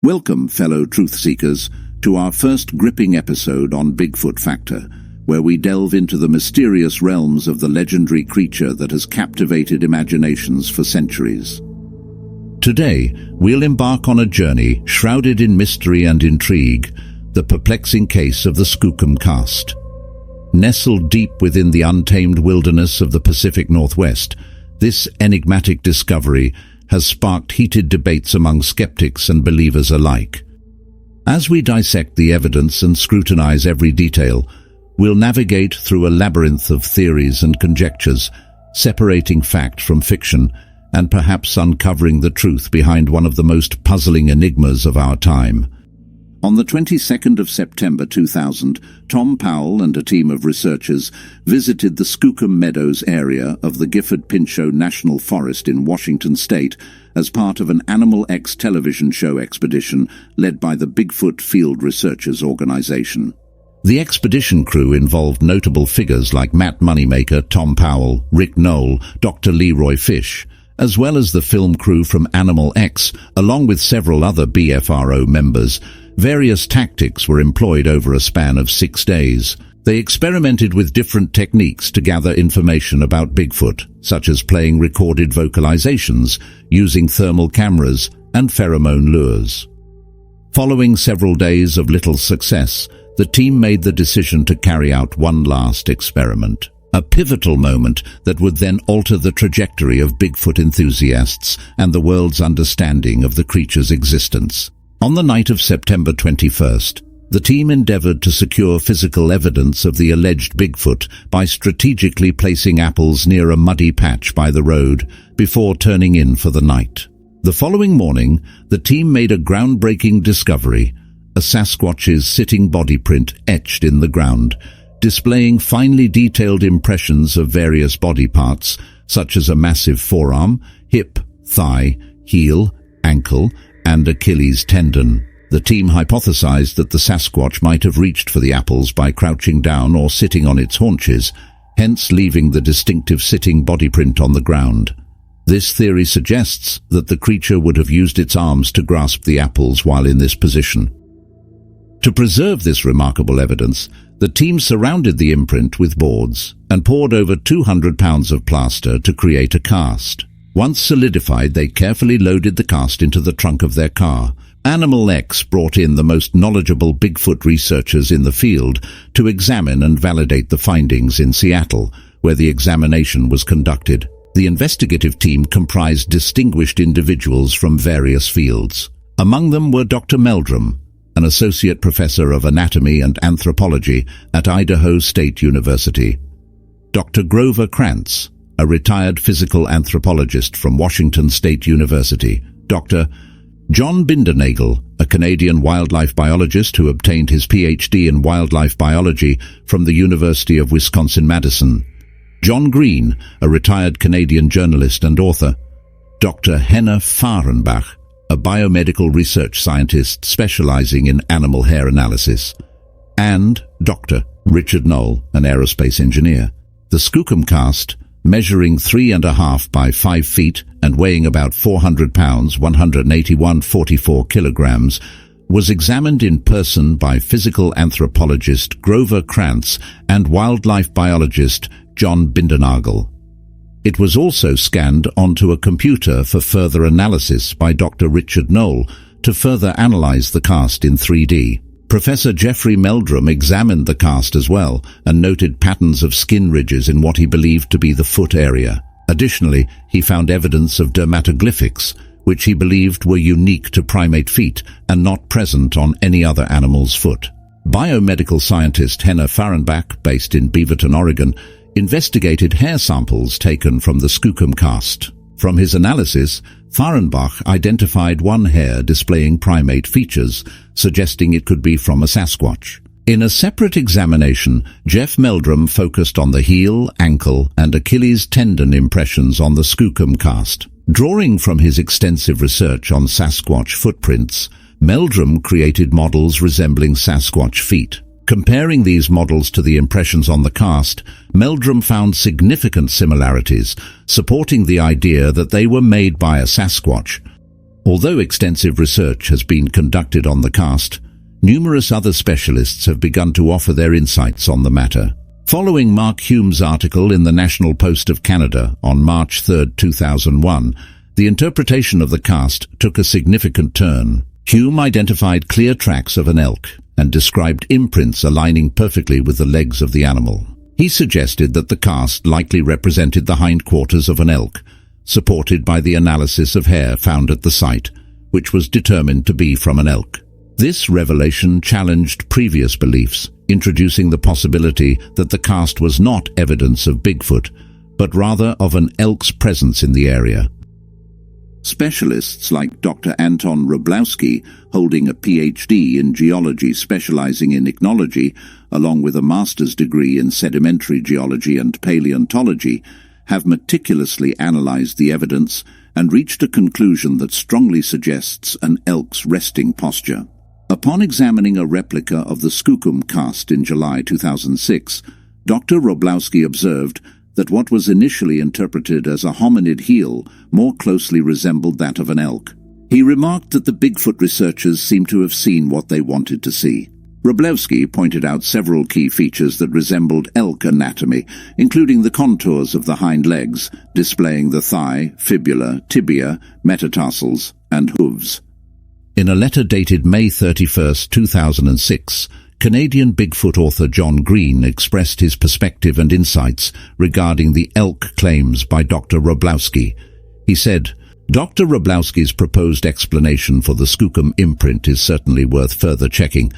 Welcome, fellow truth-seekers, to our first gripping episode on Bigfoot Factor, where we delve into the mysterious realms of the legendary creature that has captivated imaginations for centuries. Today, we'll embark on a journey shrouded in mystery and intrigue, the perplexing case of the Skookum cast. Nestled deep within the untamed wilderness of the Pacific Northwest, this enigmatic discovery has sparked heated debates among skeptics and believers alike. As we dissect the evidence and scrutinize every detail, we'll navigate through a labyrinth of theories and conjectures, separating fact from fiction and perhaps uncovering the truth behind one of the most puzzling enigmas of our time. On the 22nd of September 2000, Tom Powell and a team of researchers visited the Skookum Meadows area of the Gifford-Pinchot National Forest in Washington state as part of an Animal X television show expedition led by the Bigfoot Field Researchers Organization. The expedition crew involved notable figures like Matt Moneymaker, Tom Powell, Rick Knoll, Dr. Leroy Fish, as well as the film crew from Animal X, along with several other BFRO members. Various tactics were employed over a span of 6 days. They experimented with different techniques to gather information about Bigfoot, such as playing recorded vocalizations, using thermal cameras, and pheromone lures. Following several days of little success, the team made the decision to carry out one last experiment, a pivotal moment that would then alter the trajectory of Bigfoot enthusiasts and the world's understanding of the creature's existence. On the night of September 21st, the team endeavored to secure physical evidence of the alleged Bigfoot by strategically placing apples near a muddy patch by the road before turning in for the night. The following morning, the team made a groundbreaking discovery, a Sasquatch's sitting body print etched in the ground, displaying finely detailed impressions of various body parts, such as a massive forearm, hip, thigh, heel, ankle, and Achilles tendon. The team hypothesized that the Sasquatch might have reached for the apples by crouching down or sitting on its haunches, hence leaving the distinctive sitting body print on the ground. This theory suggests that the creature would have used its arms to grasp the apples while in this position. To preserve this remarkable evidence, the team surrounded the imprint with boards and poured over 200 pounds of plaster to create a cast. Once solidified, they carefully loaded the cast into the trunk of their car. Animal X brought in the most knowledgeable Bigfoot researchers in the field to examine and validate the findings in Seattle, where the examination was conducted. The investigative team comprised distinguished individuals from various fields. Among them were Dr. Meldrum, an associate professor of anatomy and anthropology at Idaho State University; Dr. Grover Krantz, a retired physical anthropologist from Washington State University; Dr. John Bindernagel, a Canadian wildlife biologist who obtained his PhD in wildlife biology from the University of Wisconsin-Madison; John Green, a retired Canadian journalist and author; Dr. Henna Fahrenbach, a biomedical research scientist specializing in animal hair analysis; and Dr. Richard Knoll, an aerospace engineer. The Skookum cast, measuring 3.5 by 5 feet and weighing about 400 pounds, 181.44 kilograms, was examined in person by physical anthropologist Grover Krantz and wildlife biologist John Bindernagel. It was also scanned onto a computer for further analysis by Dr. Richard Knoll to further analyze the cast in 3D. Professor Jeffrey Meldrum examined the cast as well and noted patterns of skin ridges in what he believed to be the foot area. Additionally, he found evidence of dermatoglyphics, which he believed were unique to primate feet and not present on any other animal's foot. Biomedical scientist Henna Fahrenbach, based in Beaverton, Oregon, investigated hair samples taken from the Skookum cast. From his analysis, Fahrenbach identified one hair displaying primate features, suggesting it could be from a Sasquatch. In a separate examination, Jeff Meldrum focused on the heel, ankle, and Achilles tendon impressions on the Skookum cast. Drawing from his extensive research on Sasquatch footprints, Meldrum created models resembling Sasquatch feet. Comparing these models to the impressions on the cast, Meldrum found significant similarities, supporting the idea that they were made by a Sasquatch. Although extensive research has been conducted on the cast, numerous other specialists have begun to offer their insights on the matter. Following Mark Hume's article in the National Post of Canada on March 3, 2001, the interpretation of the cast took a significant turn. Hume identified clear tracks of an elk and described imprints aligning perfectly with the legs of the animal. He suggested that the cast likely represented the hindquarters of an elk, supported by the analysis of hair found at the site, which was determined to be from an elk. This revelation challenged previous beliefs, introducing the possibility that the cast was not evidence of Bigfoot, but rather of an elk's presence in the area. Specialists like Dr. Anton Wroblewski, holding a PhD in geology specializing in ichnology, along with a master's degree in sedimentary geology and paleontology, have meticulously analyzed the evidence and reached a conclusion that strongly suggests an elk's resting posture. Upon examining a replica of the Skookum cast in July 2006, Dr. Wroblewski observed that what was initially interpreted as a hominid heel more closely resembled that of an elk. He remarked that the Bigfoot researchers seemed to have seen what they wanted to see. Wroblewski pointed out several key features that resembled elk anatomy, including the contours of the hind legs, displaying the thigh, fibula, tibia, metatarsals, and hooves. In a letter dated May 31, 2006, Canadian Bigfoot author John Green expressed his perspective and insights regarding the elk claims by Dr. Wroblewski. He said, "Dr. Wroblewski's proposed explanation for the Skookum imprint is certainly worth further checking,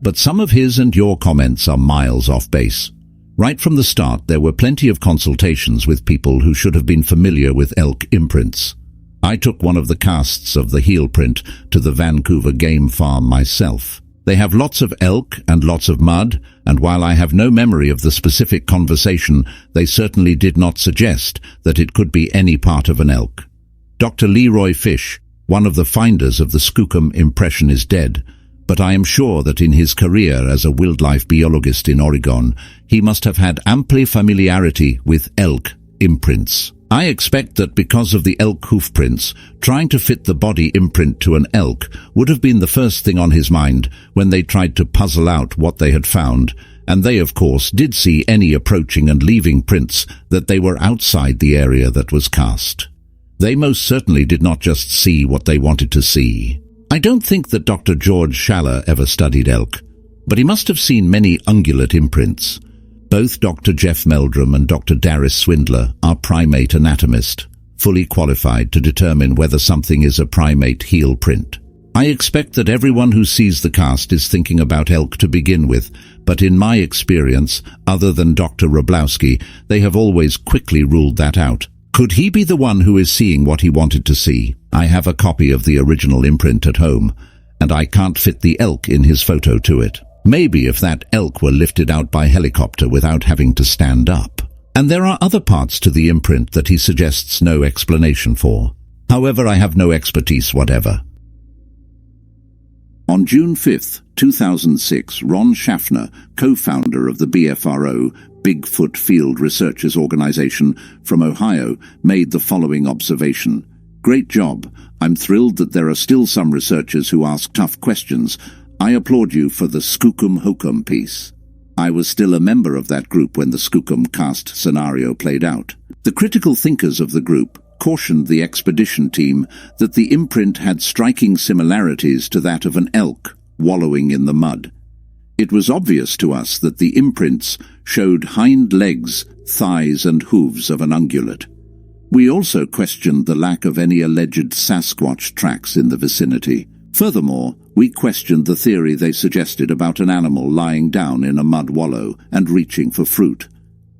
but some of his and your comments are miles off base. Right from the start, there were plenty of consultations with people who should have been familiar with elk imprints. I took one of the casts of the heel print to the Vancouver game farm myself. They have lots of elk and lots of mud, and while I have no memory of the specific conversation, they certainly did not suggest that it could be any part of an elk. Dr. Leroy Fish, one of the finders of the Skookum impression, is dead, but I am sure that in his career as a wildlife biologist in Oregon, he must have had ample familiarity with elk imprints. I expect that because of the elk hoof prints, trying to fit the body imprint to an elk would have been the first thing on his mind when they tried to puzzle out what they had found, and they of course did see any approaching and leaving prints that they were outside the area that was cast. They most certainly did not just see what they wanted to see. I don't think that Dr. George Schaller ever studied elk, but he must have seen many ungulate imprints. Both Dr. Jeff Meldrum and Dr. Darius Swindler are primate anatomists, fully qualified to determine whether something is a primate heel print. I expect that everyone who sees the cast is thinking about elk to begin with, but in my experience, other than Dr. Wroblewski, they have always quickly ruled that out. Could he be the one who is seeing what he wanted to see? I have a copy of the original imprint at home, and I can't fit the elk in his photo to it. Maybe if that elk were lifted out by helicopter without having to stand up. And there are other parts to the imprint that he suggests no explanation for. However, I have no expertise whatever. On June 5, 2006, Ron Schaffner, co-founder of the BFRO, Bigfoot Field Researchers Organization, from Ohio, made the following observation. "Great job. I'm thrilled that there are still some researchers who ask tough questions. I applaud you for the Skookum Hokum piece. I was still a member of that group when the Skookum cast scenario played out. The critical thinkers of the group cautioned the expedition team that the imprint had striking similarities to that of an elk wallowing in the mud. It was obvious to us that the imprints showed hind legs, thighs and hooves of an ungulate. We also questioned the lack of any alleged Sasquatch tracks in the vicinity. Furthermore, we questioned the theory they suggested about an animal lying down in a mud wallow and reaching for fruit.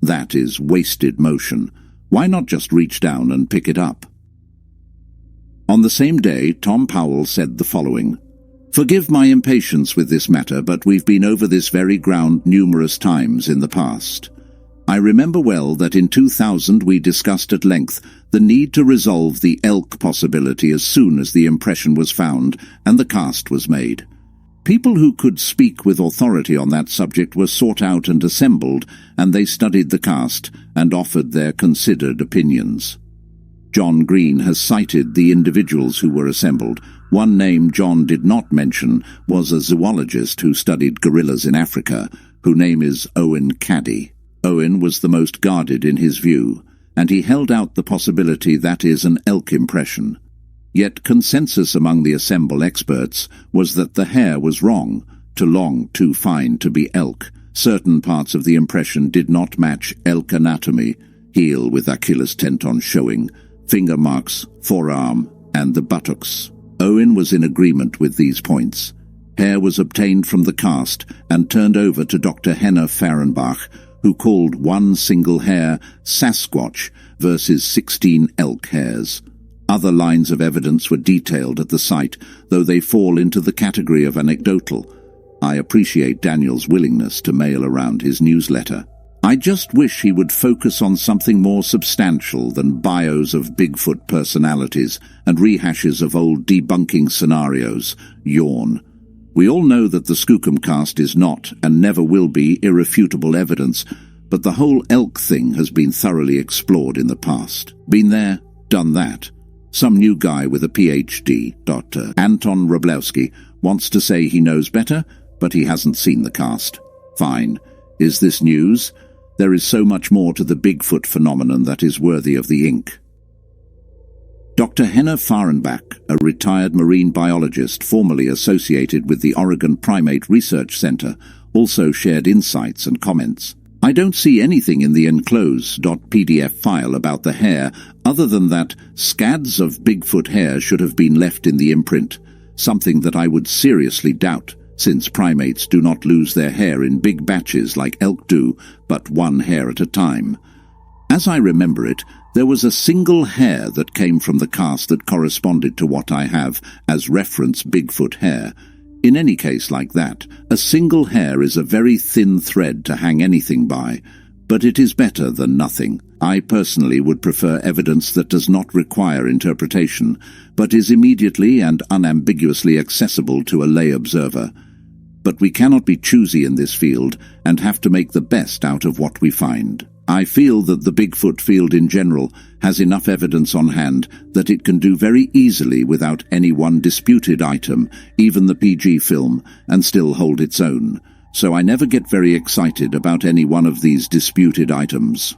That is wasted motion. Why not just reach down and pick it up?" On the same day, Tom Powell said the following. "Forgive my impatience with this matter, but we've been over this very ground numerous times in the past. I remember well that in 2000 we discussed at length the need to resolve the elk possibility as soon as the impression was found and the cast was made. People who could speak with authority on that subject were sought out and assembled, and they studied the cast and offered their considered opinions. John Green has cited the individuals who were assembled. One name John did not mention was a zoologist who studied gorillas in Africa, whose name is Owen Caddy. Owen was the most guarded in his view, and he held out the possibility that is an elk impression. Yet consensus among the assembled experts was that the hair was wrong, too long, too fine to be elk. Certain parts of the impression did not match elk anatomy: heel with Achilles tendon showing, finger marks, forearm, and the buttocks. Owen was in agreement with these points. Hair was obtained from the cast and turned over to Dr. Henner Fahrenbach, who called one single hair Sasquatch versus 16 elk hairs. Other lines of evidence were detailed at the site, though they fall into the category of anecdotal. I appreciate Daniel's willingness to mail around his newsletter. I just wish he would focus on something more substantial than bios of Bigfoot personalities and rehashes of old debunking scenarios. Yawn. We all know that the Skookum cast is not, and never will be, irrefutable evidence, but the whole elk thing has been thoroughly explored in the past. Been there, done that. Some new guy with a PhD, Dr. Anton Wroblewski, wants to say he knows better, but he hasn't seen the cast. Fine. Is this news? There is so much more to the Bigfoot phenomenon that is worthy of the ink. Dr. Henner Fahrenbach, a retired marine biologist formerly associated with the Oregon Primate Research Center, also shared insights and comments. I don't see anything in the enclosed.pdf file about the hair other than that scads of Bigfoot hair should have been left in the imprint, something that I would seriously doubt, since primates do not lose their hair in big batches like elk do, but one hair at a time. As I remember it, there was a single hair that came from the cast that corresponded to what I have as reference Bigfoot hair. In any case like that, a single hair is a very thin thread to hang anything by, but it is better than nothing. I personally would prefer evidence that does not require interpretation, but is immediately and unambiguously accessible to a lay observer. But we cannot be choosy in this field and have to make the best out of what we find. I feel that the Bigfoot field in general has enough evidence on hand that it can do very easily without any one disputed item, even the PG film, and still hold its own. So I never get very excited about any one of these disputed items.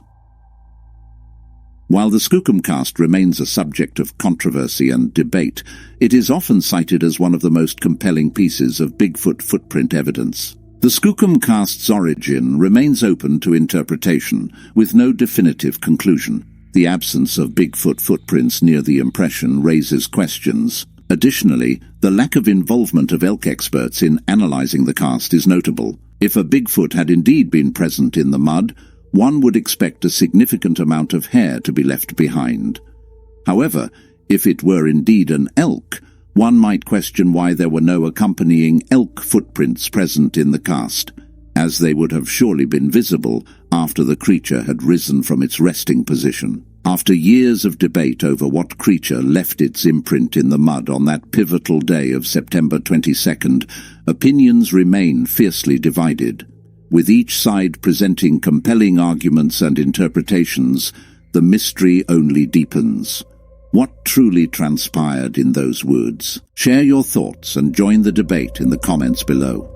While the Skookum cast remains a subject of controversy and debate, it is often cited as one of the most compelling pieces of Bigfoot footprint evidence. The Skookum cast's origin remains open to interpretation, with no definitive conclusion. The absence of Bigfoot footprints near the impression raises questions. Additionally, the lack of involvement of elk experts in analyzing the cast is notable. If a Bigfoot had indeed been present in the mud, one would expect a significant amount of hair to be left behind. However, if it were indeed an elk, one might question why there were no accompanying elk footprints present in the cast, as they would have surely been visible after the creature had risen from its resting position. After years of debate over what creature left its imprint in the mud on that pivotal day of September 22nd, opinions remain fiercely divided. With each side presenting compelling arguments and interpretations, the mystery only deepens. What truly transpired in those woods? Share your thoughts and join the debate in the comments below.